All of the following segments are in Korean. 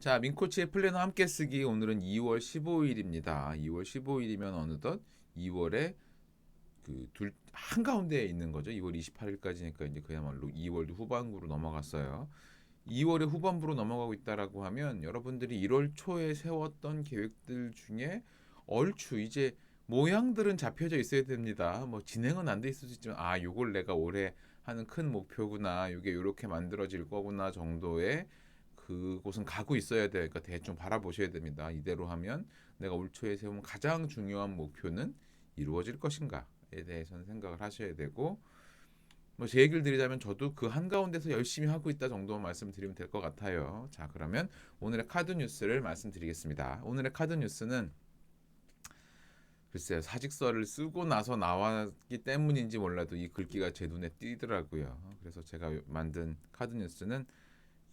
자, 민코치의 플래너 함께 쓰기 오늘은 2월 15일입니다. 2월 15일이면 어느덧 2월에 그 둘 한가운데에 있는 거죠. 2월 28일까지니까 이제 그야말로 2월도 후반부로 넘어갔어요. 2월의 후반부로 넘어가고 있다라고 하면 여러분들이 1월 초에 세웠던 계획들 중에 얼추 이제 모양들은 잡혀져 있어야 됩니다. 뭐 진행은 안 돼 있을 수 있지만 요걸 내가 올해 하는 큰 목표구나. 이게 이렇게 만들어질 거구나 정도의 그곳은 가고 있어야 돼. 그러니까 대충 바라보셔야 됩니다. 이대로 하면 내가 올 초에 세운 가장 중요한 목표는 이루어질 것인가에 대해서는 생각을 하셔야 되고 뭐 제 얘기를 드리자면 저도 그 한가운데서 열심히 하고 있다 정도만 말씀드리면 될 것 같아요. 자, 그러면 오늘의 카드 뉴스를 말씀드리겠습니다. 오늘의 카드 뉴스는 글쎄요, 사직서를 쓰고 나서 나왔기 때문인지 몰라도 이 글귀가 제 눈에 띄더라고요. 그래서 제가 만든 카드 뉴스는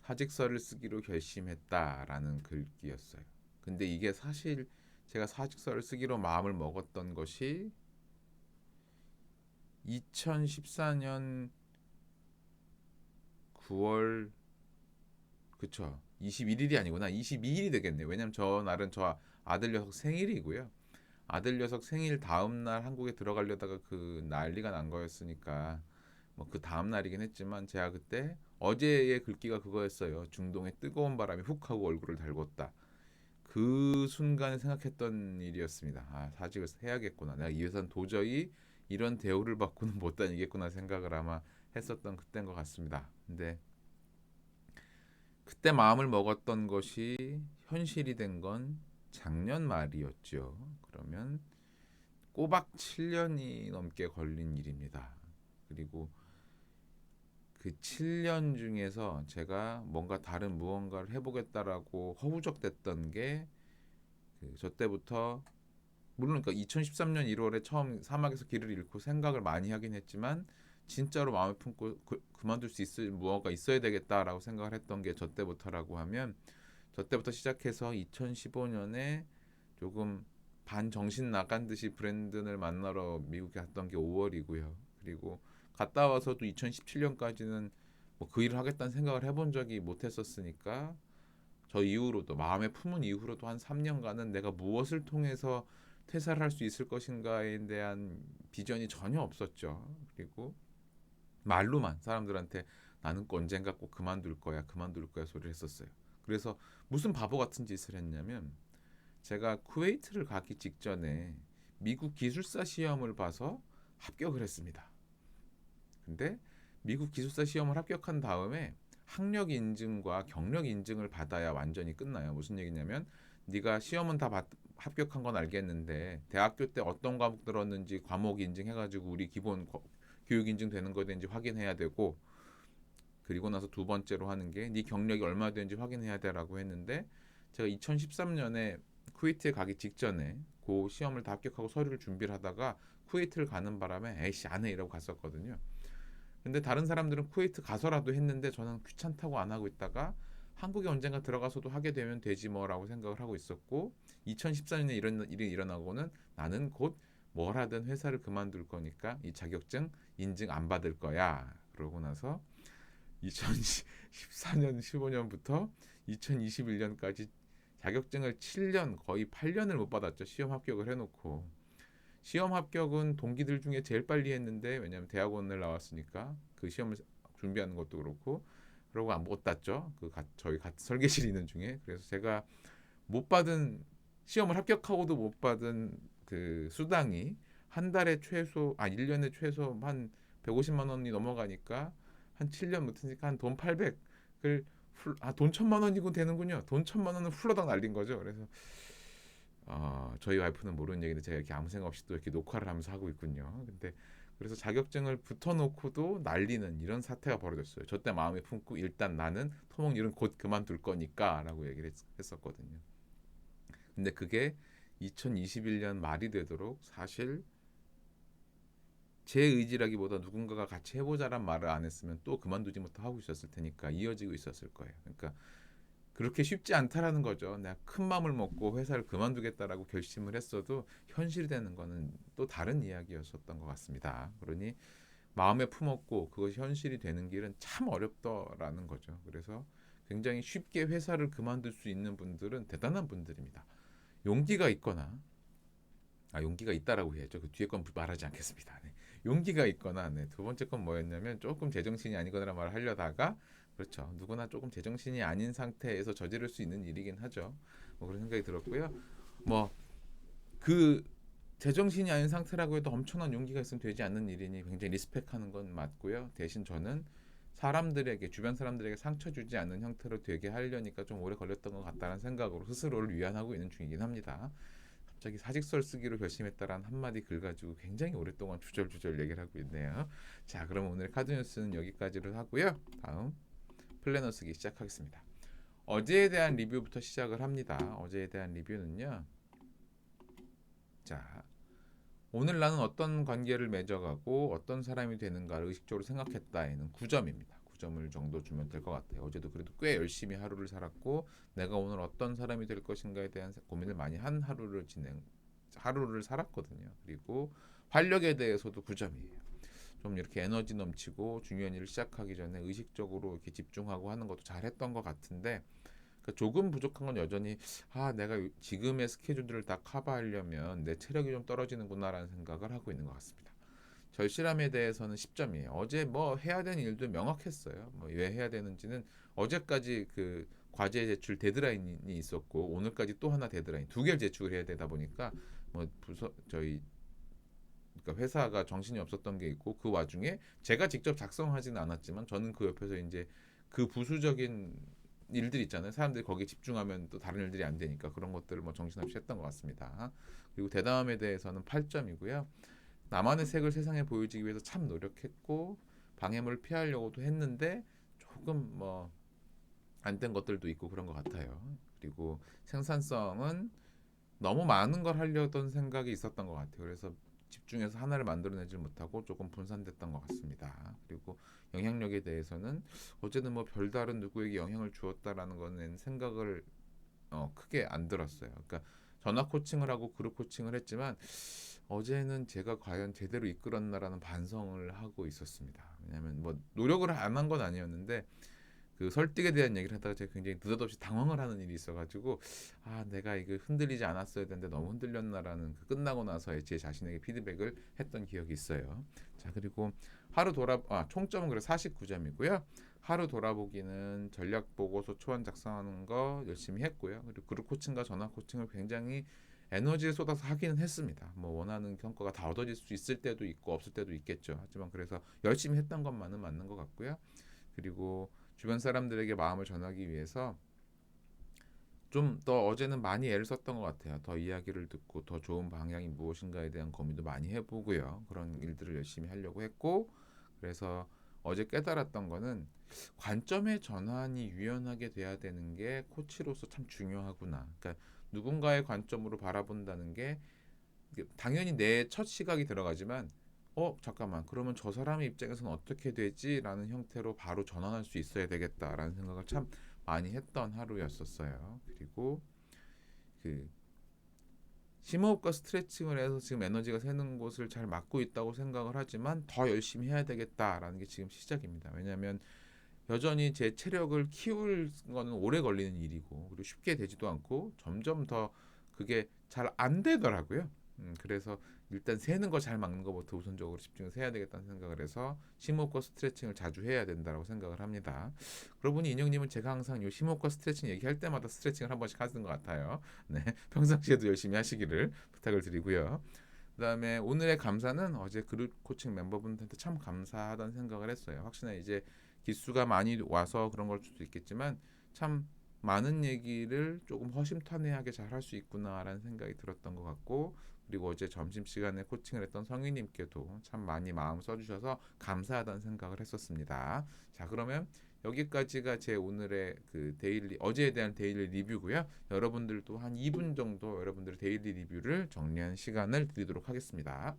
사직서를 쓰기로 결심했다라는 글귀였어요. 근데 이게 사실 제가 사직서를 쓰기로 마음을 먹었던 것이 2014년 9월 그쵸 21일이 아니구나 22일이 되겠네요. 왜냐면 저 날은 저 아들 녀석 생일이고요. 아들 녀석 생일 다음 날 한국에 들어가려다가 그 난리가 난 거였으니까 뭐 그 다음 날이긴 했지만 제가 그때 어제의 글귀가 그거였어요. 중동의 뜨거운 바람이 훅 하고 얼굴을 달궜다. 그 순간에 생각했던 일이었습니다. 사직을 해야겠구나. 내가 이 회사는 도저히 이런 대우를 받고는 못 다니겠구나 생각을 아마 했었던 그때인 것 같습니다. 근데 그때 마음을 먹었던 것이 현실이 된 건 작년 말이었죠. 그러면 꼬박 7년이 넘게 걸린 일입니다. 그리고 그 7년 중에서 제가 뭔가 다른 무언가를 해보겠다라고 허우적댔던 게 저 때부터 물론 그러니까 2013년 1월에 처음 사막에서 길을 잃고 생각을 많이 하긴 했지만 진짜로 마음에 품고 그만둘 수 있을 무언가 있어야 되겠다라고 생각을 했던 게 저 때부터라고 하면 저 때부터 시작해서 2015년에 조금 반 정신 나간 듯이 브랜든을 만나러 미국에 갔던 게 5월이고요. 그리고 갔다 와서도 2017년까지는 뭐 그 일을 하겠다는 생각을 해본 적이 못했었으니까 저 이후로도 마음에 품은 이후로도 한 3년간은 내가 무엇을 통해서 퇴사를 할 수 있을 것인가에 대한 비전이 전혀 없었죠. 그리고 말로만 사람들한테 나는 언젠가 꼭 그만둘 거야 소리를 했었어요. 그래서 무슨 바보 같은 짓을 했냐면 제가 쿠웨이트를 가기 직전에 미국 기술사 시험을 봐서 합격을 했습니다. 근데 미국 기술사 시험을 합격한 다음에 학력 인증과 경력 인증을 받아야 완전히 끝나요. 무슨 얘기냐면 네가 시험은 다 합격한 건 알겠는데 대학교 때 어떤 과목 들었는지 과목 인증해가지고 우리 기본 교육 인증 되는 거 되는지 확인해야 되고 그리고 나서 두 번째로 하는 게 네 경력이 얼마 되는지 확인해야 되라고 했는데 제가 2013년에 쿠웨이트에 가기 직전에 그 시험을 다 합격하고 서류를 준비를 하다가 쿠웨이트를 가는 바람에 에이씨 안 해 이러고 갔었거든요. 근데 다른 사람들은 쿠웨이트 가서라도 했는데 저는 귀찮다고 안 하고 있다가 한국에 언젠가 들어가서도 하게 되면 되지 뭐라고 생각을 하고 있었고 2014년에 이런 일이 일어나고는 나는 곧 뭘 하든 회사를 그만둘 거니까 이 자격증 인증 안 받을 거야. 그러고 나서 2014년 15년부터 2021년까지 자격증을 7년 거의 8년을 못 받았죠. 시험 합격을 해놓고 시험 합격은 동기들 중에 제일 빨리 했는데 왜냐하면 대학원을 나왔으니까 그 시험을 준비하는 것도 그렇고 그러고 안 못 땄죠. 저희 설계실 있는 중에 그래서 제가 못 받은 시험을 합격하고도 못 받은 그 수당이 한 달에 최소 1년에 최소 한 150만 원이 넘어가니까 한 7년 못했으니까 한 돈 800을 돈 1,000만 원이고 되는군요. 돈 1,000만 원을 훌러덩 날린 거죠. 그래서 저희 와이프는 모르는 얘기인데 제가 이렇게 아무 생각 없이 또 이렇게 녹화를 하면서 하고 있군요. 근데 그래서 자격증을 붙여놓고도 날리는 이런 사태가 벌어졌어요. 저 때 마음에 품고 일단 나는 토목일은 곧 그만둘 거니까라고 얘기를 했었거든요. 근데 그게 2021년 말이 되도록 사실 제 의지라기보다 누군가가 같이 해보자란 말을 안 했으면 또 그만두지 못하고 하고 있었을 테니까 이어지고 있었을 거예요. 그러니까 그렇게 쉽지 않다라는 거죠. 내가 큰 마음을 먹고 회사를 그만두겠다라고 결심을 했어도 현실이 되는 거는 또 다른 이야기였었던 것 같습니다. 그러니 마음에 품었고 그것이 현실이 되는 길은 참 어렵더라는 거죠. 그래서 굉장히 쉽게 회사를 그만둘 수 있는 분들은 대단한 분들입니다. 용기가 있거나 용기가 있다라고 해야죠. 그 뒤에 건 말하지 않겠습니다. 네. 용기가 있거나 두 번째 건 뭐였냐면 조금 제정신이 아니거나 말을 하려다가 그렇죠. 누구나 조금 제정신이 아닌 상태에서 저지를 수 있는 일이긴 하죠. 뭐 그런 생각이 들었고요. 뭐 그 제정신이 아닌 상태라고 해도 엄청난 용기가 있으면 되지 않는 일이니 굉장히 리스펙하는 건 맞고요. 대신 저는 사람들에게 주변 사람들에게 상처 주지 않는 형태로 되게 하려니까 좀 오래 걸렸던 것 같다는 생각으로 스스로를 위안하고 있는 중이긴 합니다. 갑자기 사직서를 쓰기로 결심했다라는 한마디 글 가지고 굉장히 오랫동안 주절주절 얘기를 하고 있네요. 자, 그럼 오늘 카드 뉴스는 여기까지로 하고요. 다음 플래너 쓰기 시작하겠습니다. 어제에 대한 리뷰부터 시작을 합니다. 어제에 대한 리뷰는요. 자, 오늘 나는 어떤 관계를 맺어가고 어떤 사람이 되는가를 의식적으로 생각했다에는 9점입니다. 9점을 정도 주면 될 것 같아요. 어제도 그래도 꽤 열심히 하루를 살았고 내가 오늘 어떤 사람이 될 것인가에 대한 고민을 많이 한 하루를 살았거든요. 그리고 활력에 대해서도 9점이에요. 좀 이렇게 에너지 넘치고 중요한 일을 시작하기 전에 의식적으로 이렇게 집중하고 하는 것도 잘했던 것 같은데 그러니까 조금 부족한 건 여전히 내가 지금의 스케줄들을 다 커버하려면 내 체력이 좀 떨어지는구나라는 생각을 하고 있는 것 같습니다. 절실함에 대해서는 10점이에요. 어제 뭐 해야 되는 일도 명확했어요. 뭐 왜 해야 되는지는 어제까지 그 과제 제출 데드라인이 있었고 오늘까지 또 하나 데드라인 두 개를 제출해야 되다 보니까 뭐 그러니까 회사가 정신이 없었던 게 있고 그 와중에 제가 직접 작성하지는 않았지만 저는 그 옆에서 이제 그 부수적인 일들 있잖아요. 사람들이 거기에 집중하면 또 다른 일들이 안 되니까 그런 것들을 뭐 정신없이 했던 것 같습니다. 그리고 대담함에 대해서는 8점이고요. 나만의 색을 세상에 보여주기 위해서 참 노력했고 방해물을 피하려고도 했는데 조금 뭐 안 된 것들도 있고 그런 것 같아요. 그리고 생산성은 너무 많은 걸 하려던 생각이 있었던 것 같아요. 그래서 집중해서 하나를 만들어내지 못하고 조금 분산됐던 것 같습니다. 그리고 영향력에 대해서는 어제는 뭐 별다른 누구에게 영향을 주었다라는 거는 생각을 크게 안 들었어요. 그러니까 전화 코칭을 하고 그룹 코칭을 했지만 어제는 제가 과연 제대로 이끌었나라는 반성을 하고 있었습니다. 왜냐하면 뭐 노력을 안 한 건 아니었는데 그 설득에 대한 얘기를 하다가 제가 굉장히 느닷없이 당황을 하는 일이 있어가지고 내가 이거 흔들리지 않았어야 되는데 너무 흔들렸나라는 그 끝나고 나서의 제 자신에게 피드백을 했던 기억이 있어요. 자, 그리고 총점은 그래 49점이고요. 하루 돌아보기는 전략 보고서 초안 작성하는 거 열심히 했고요. 그리고 그룹 코칭과 전화 코칭을 굉장히 에너지를 쏟아서 하기는 했습니다. 뭐 원하는 성과가 다 얻어질 수 있을 때도 있고 없을 때도 있겠죠. 하지만 그래서 열심히 했던 것만은 맞는 것 같고요. 그리고 주변 사람들에게 마음을 전하기 위해서 좀 더 어제는 많이 애를 썼던 것 같아요. 더 이야기를 듣고 더 좋은 방향이 무엇인가에 대한 고민도 많이 해보고요. 그런 일들을 열심히 하려고 했고 그래서 어제 깨달았던 거는 관점의 전환이 유연하게 돼야 되는 게 코치로서 참 중요하구나. 그러니까 누군가의 관점으로 바라본다는 게 당연히 내 첫 시각이 들어가지만 잠깐만 그러면 저 사람의 입장에서는 어떻게 되지라는 형태로 바로 전환할 수 있어야 되겠다라는 생각을 참 많이 했던 하루였었어요. 그리고 그 심호흡과 스트레칭을 해서 지금 에너지가 새는 곳을 잘 막고 있다고 생각을 하지만 더 열심히 해야 되겠다라는 게 지금 시작입니다. 왜냐하면 여전히 제 체력을 키울 거는 오래 걸리는 일이고 그리고 쉽게 되지도 않고 점점 더 그게 잘 안 되더라고요. 그래서 일단 세는 거 잘 막는 것부터 우선적으로 집중해서 해야 되겠다는 생각을 해서 심호흡과 스트레칭을 자주 해야 된다고 생각을 합니다. 그러고 보니 인형님은 제가 항상 요 심호흡과 스트레칭 얘기할 때마다 스트레칭을 한 번씩 하시는 것 같아요. 네, 평상시에도 열심히 하시기를 부탁을 드리고요. 그다음에 오늘의 감사는 어제 그룹 코칭 멤버분들한테 참 감사하다는 생각을 했어요. 혹시나 이제 기수가 많이 와서 그런 걸 수도 있겠지만 참 많은 얘기를 조금 허심탄회하게 잘 할 수 있구나라는 생각이 들었던 것 같고 그리고 어제 점심시간에 코칭을 했던 성희님께도 참 많이 마음 써주셔서 감사하다는 생각을 했었습니다. 자, 그러면 여기까지가 제 오늘의 그 어제에 대한 데일리 리뷰고요. 여러분들도 한 2분 정도 여러분들의 데일리 리뷰를 정리한 시간을 드리도록 하겠습니다.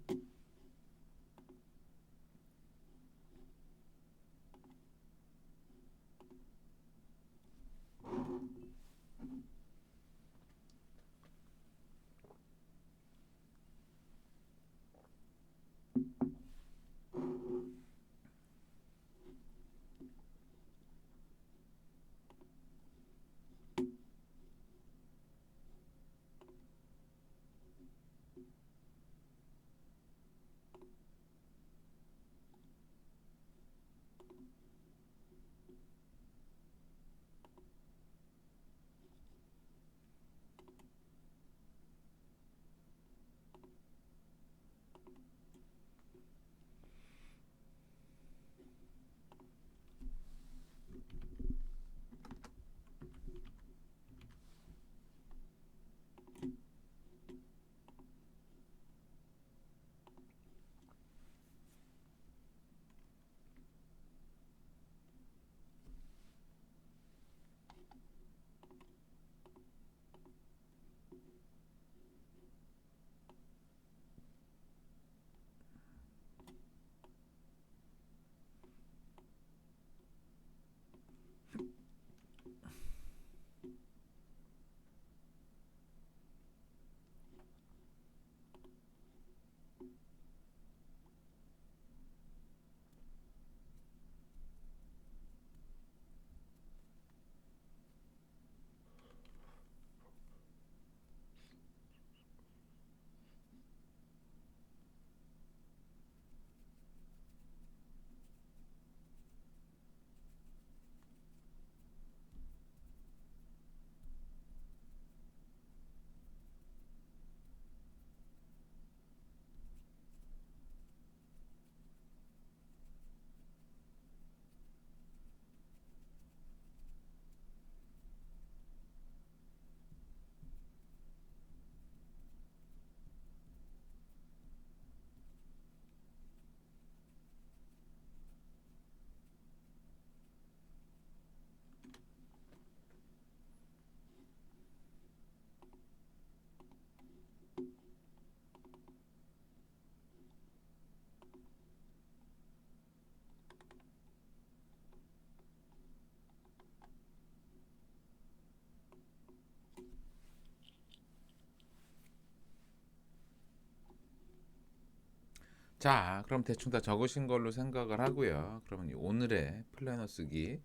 자, 그럼 대충 다 적으신 걸로 생각을 하고요. 그러면 오늘의 플래너 쓰기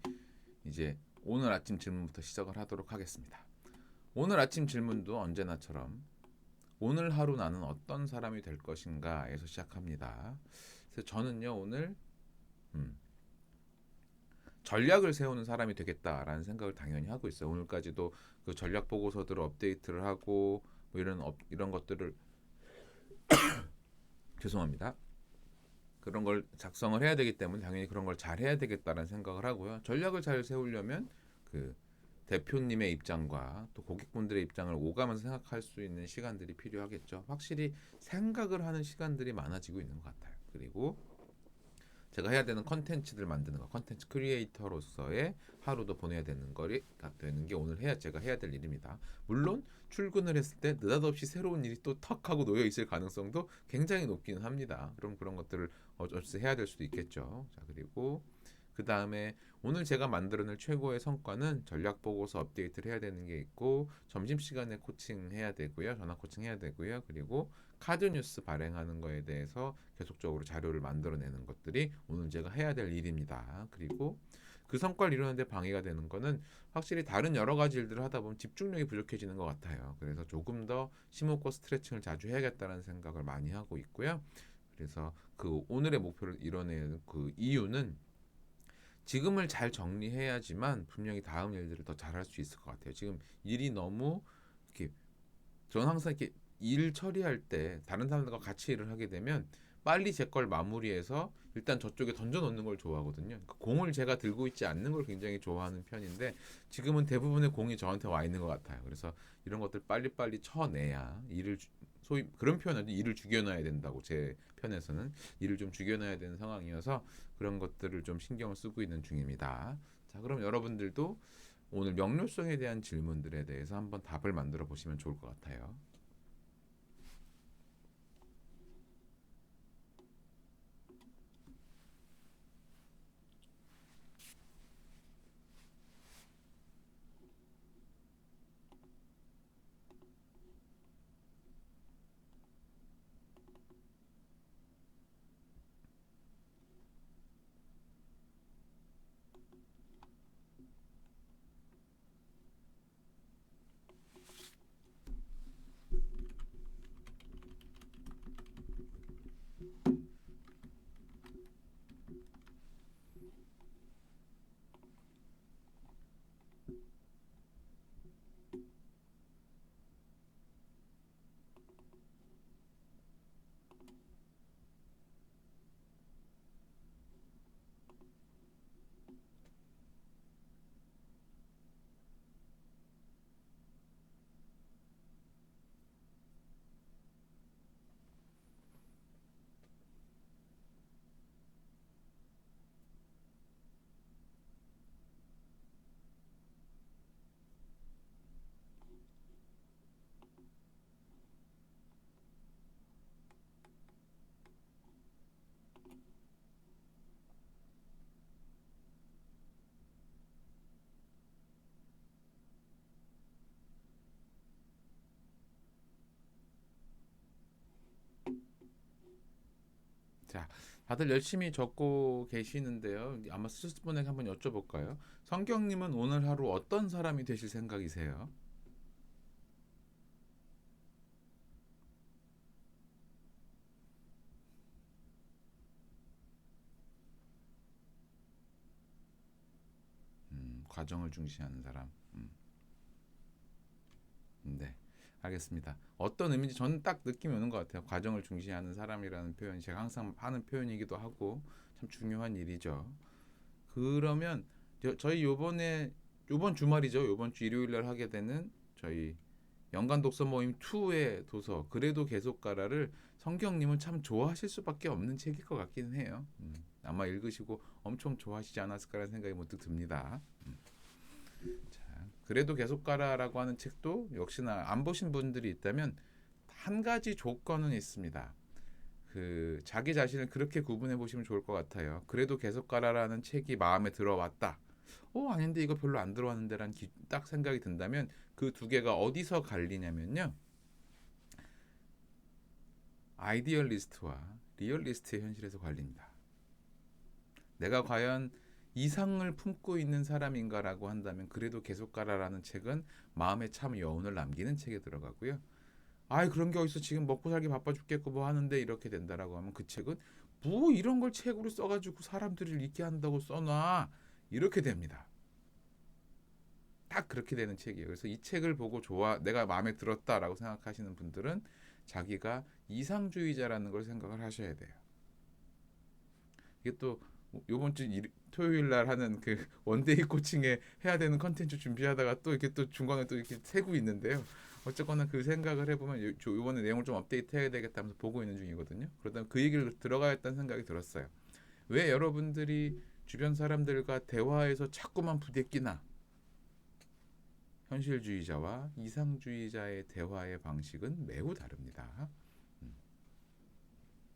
이제 오늘 아침 질문부터 시작을 하도록 하겠습니다. 오늘 아침 질문도 언제나처럼 오늘 하루 나는 어떤 사람이 될 것인가에서 시작합니다. 그래서 저는요 오늘 전략을 세우는 사람이 되겠다라는 생각을 당연히 하고 있어요. 오늘까지도 그 전략 보고서들을 업데이트를 하고 뭐 이런 것들을 죄송합니다. 그런 걸 작성을 해야 되기 때문에 당연히 그런 걸 잘 해야 되겠다는 생각을 하고요. 전략을 잘 세우려면 그 대표님의 입장과 또 고객분들의 입장을 오가면서 생각할 수 있는 시간들이 필요하겠죠. 확실히 생각을 하는 시간들이 많아지고 있는 것 같아요. 그리고 제가 해야 되는 컨텐츠들 만드는 거, 컨텐츠 크리에이터로서의 하루도 보내야 되는 게 오늘 제가 해야 될 일입니다. 물론 출근을 했을 때 느닷없이 새로운 일이 또 턱 하고 놓여 있을 가능성도 굉장히 높기는 합니다. 그럼 그런 것들을 어찌 해야 될 수도 있겠죠. 자, 그리고 그 다음에 오늘 제가 만들어낼 최고의 성과는 전략 보고서 업데이트를 해야 되는 게 있고 점심시간에 코칭 해야 되고요. 전화 코칭 해야 되고요. 그리고 카드 뉴스 발행하는 거에 대해서 계속적으로 자료를 만들어내는 것들이 오늘 제가 해야 될 일입니다. 그리고 그 성과를 이루는데 방해가 되는 거는 확실히 다른 여러 가지 일들을 하다 보면 집중력이 부족해지는 것 같아요. 그래서 조금 더 심호흡과 스트레칭을 자주 해야겠다는 생각을 많이 하고 있고요. 그래서 그 오늘의 목표를 이뤄내는 그 이유는 지금을 잘 정리해야지만 분명히 다음 일들을 더 잘할 수 있을 것 같아요. 지금 일이 너무 이렇게 저는 항상 이렇게 일 처리할 때 다른 사람들과 같이 일을 하게 되면 빨리 제 걸 마무리해서 일단 저쪽에 던져 놓는 걸 좋아하거든요. 그 공을 제가 들고 있지 않는 걸 굉장히 좋아하는 편인데 지금은 대부분의 공이 저한테 와 있는 것 같아요. 그래서 이런 것들 빨리빨리 쳐내야 소위 그런 표현을 일을 죽여놔야 된다고 제 편에서는 일을 좀 죽여놔야 되는 상황이어서 그런 것들을 좀 신경을 쓰고 있는 중입니다. 자, 그럼 여러분들도 오늘 명료성에 대한 질문들에 대해서 한번 답을 만들어 보시면 좋을 것 같아요. 자, 다들 열심히 적고 계시는데요. 아마 쓰셨을 분에게 한번 여쭤볼까요? 성경님은 오늘 하루 어떤 사람이 되실 생각이세요? 과정을 중시하는 사람. 네, 알겠습니다. 어떤 의미인지 저는 딱 느낌이 오는 것 같아요. 과정을 중시하는 사람이라는 표현이 제가 항상 하는 표현이기도 하고 참 중요한 일이죠. 그러면 저희 요번 주말이죠. 요번 주 일요일 날 하게 되는 저희 연간 독서 모임 2의 도서 그래도 계속 가라를 성경님은 참 좋아하실 수밖에 없는 책일 것 같기는 해요. 아마 읽으시고 엄청 좋아하시지 않았을까라는 생각이 문득 듭니다. 자, 그래도 계속 가라라고 하는 책도 역시나 안 보신 분들이 있다면 한 가지 조건은 있습니다. 그 자기 자신을 그렇게 구분해 보시면 좋을 것 같아요. 그래도 계속 가라라는 책이 마음에 들어왔다. 아닌데 이거 별로 안 들어왔는데라는 딱 생각이 든다면 그 두 개가 어디서 갈리냐면요. 아이디얼리스트와 리얼리스트의 현실에서 관리입니다. 내가 과연 이상을 품고 있는 사람인가라고 한다면 그래도 계속 가라라는 책은 마음에 참 여운을 남기는 책에 들어가고요. 아이 그런 게 어디서 지금 먹고 살기 바빠 죽겠고 뭐 하는데 이렇게 된다라고 하면 그 책은 뭐 이런 걸 책으로 써가지고 사람들을 잊게 한다고 써놔 이렇게 됩니다. 딱 그렇게 되는 책이에요. 그래서 이 책을 보고 내가 마음에 들었다라고 생각하시는 분들은 자기가 이상주의자라는 걸 생각을 하셔야 돼요. 이게 또 요번 주 토요일 날 하는 그 원데이 코칭에 해야 되는 컨텐츠 준비하다가 또 이렇게 또 중간에 또 이렇게 세고 있는데요. 어쨌거나 그 생각을 해보면 요번에 내용을 좀 업데이트 해야 되겠다면서 보고 있는 중이거든요. 그러다 그 얘기를 들어가야겠다는 생각이 들었어요. 왜 여러분들이 주변 사람들과 대화에서 자꾸만 부대끼나? 현실주의자와 이상주의자의 대화의 방식은 매우 다릅니다.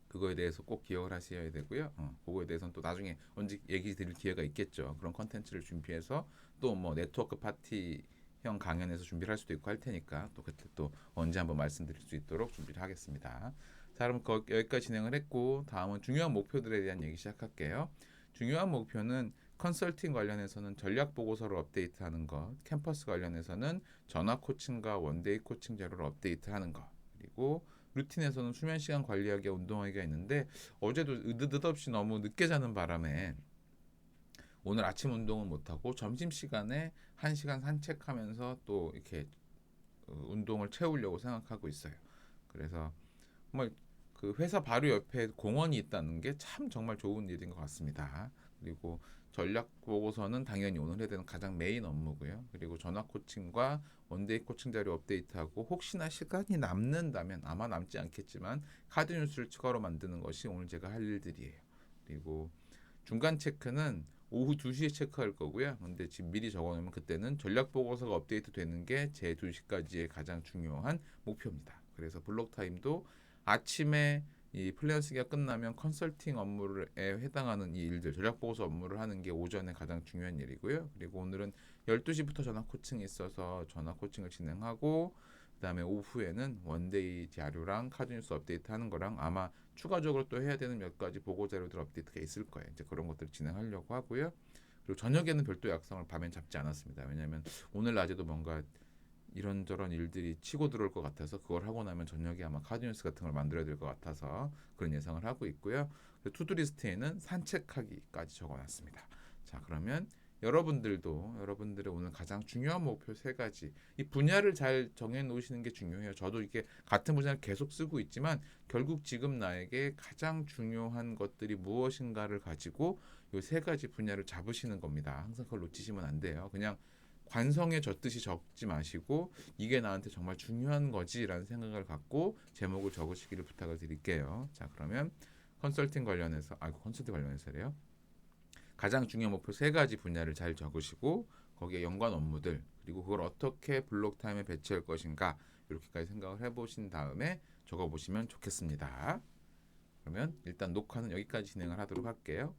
그거에 대해서 꼭 기억을 하셔야 되고요. 그거에 대해서는 또 나중에 언제 얘기 드릴 기회가 있겠죠. 그런 컨텐츠를 준비해서 또 뭐 네트워크 파티형 강연에서 준비를 할 수도 있고 할 테니까 또 그때 또 언제 한번 말씀드릴 수 있도록 준비를 하겠습니다. 자, 그럼 여기까지 진행을 했고 다음은 중요한 목표들에 대한 얘기 시작할게요. 중요한 목표는 컨설팅 관련해서는 전략 보고서를 업데이트하는 것, 캠퍼스 관련해서는 전화 코칭과 원데이 코칭 자료를 업데이트하는 것, 그리고 루틴에서는 수면 시간 관리하기와 운동하기가 있는데 어제도 느닷없이 너무 늦게 자는 바람에 오늘 아침 운동은 못하고 점심시간에 1시간 산책하면서 또 이렇게 운동을 채우려고 생각하고 있어요. 그래서 정말 그 회사 바로 옆에 공원이 있다는 게 참 정말 좋은 일인 것 같습니다. 그리고 전략 보고서는 당연히 오늘 해야 되는 가장 메인 업무고요. 그리고 전화 코칭과 원데이 코칭 자료 업데이트하고 혹시나 시간이 남는다면 아마 남지 않겠지만 카드 뉴스를 추가로 만드는 것이 오늘 제가 할 일들이에요. 그리고 중간 체크는 오후 2시에 체크할 거고요. 근데 지금 미리 적어놓으면 그때는 전략 보고서가 업데이트 되는 게 제 2시까지의 가장 중요한 목표입니다. 그래서 블록 타임도 아침에 이 플레이어스기가 끝나면 컨설팅 업무에 해당하는 이 일들, 전략 보고서 업무를 하는 게 오전에 가장 중요한 일이고요. 그리고 오늘은 12시부터 전화 코칭이 있어서 전화 코칭을 진행하고 그다음에 오후에는 원데이 자료랑 카드 뉴스 업데이트 하는 거랑 아마 추가적으로 또 해야 되는 몇 가지 보고 자료들 업데이트가 있을 거예요. 이제 그런 것들을 진행하려고 하고요. 그리고 저녁에는 별도 약속을 밤엔 잡지 않았습니다. 왜냐하면 오늘 낮에도 뭔가 이런저런 일들이 치고 들어올 것 같아서 그걸 하고 나면 저녁에 아마 카드 뉴스 같은 걸 만들어야 될 것 같아서 그런 예상을 하고 있고요. 투두리스트에는 산책하기까지 적어놨습니다. 자, 그러면 여러분들도 여러분들의 오늘 가장 중요한 목표 3가지 이 분야를 잘 정해놓으시는 게 중요해요. 저도 이게 같은 분야를 계속 쓰고 있지만 결국 지금 나에게 가장 중요한 것들이 무엇인가를 가지고 이 3가지 분야를 잡으시는 겁니다. 항상 그걸 놓치시면 안 돼요. 그냥 관성에 젖듯이 적지 마시고 이게 나한테 정말 중요한 거지라는 생각을 갖고 제목을 적으시기를 부탁을 드릴게요. 자, 그러면 컨설팅 관련해서래요. 가장 중요한 목표 3가지 분야를 잘 적으시고 거기에 연관 업무들 그리고 그걸 어떻게 블록 타임에 배치할 것인가 이렇게까지 생각을 해보신 다음에 적어보시면 좋겠습니다. 그러면 일단 녹화는 여기까지 진행을 하도록 할게요.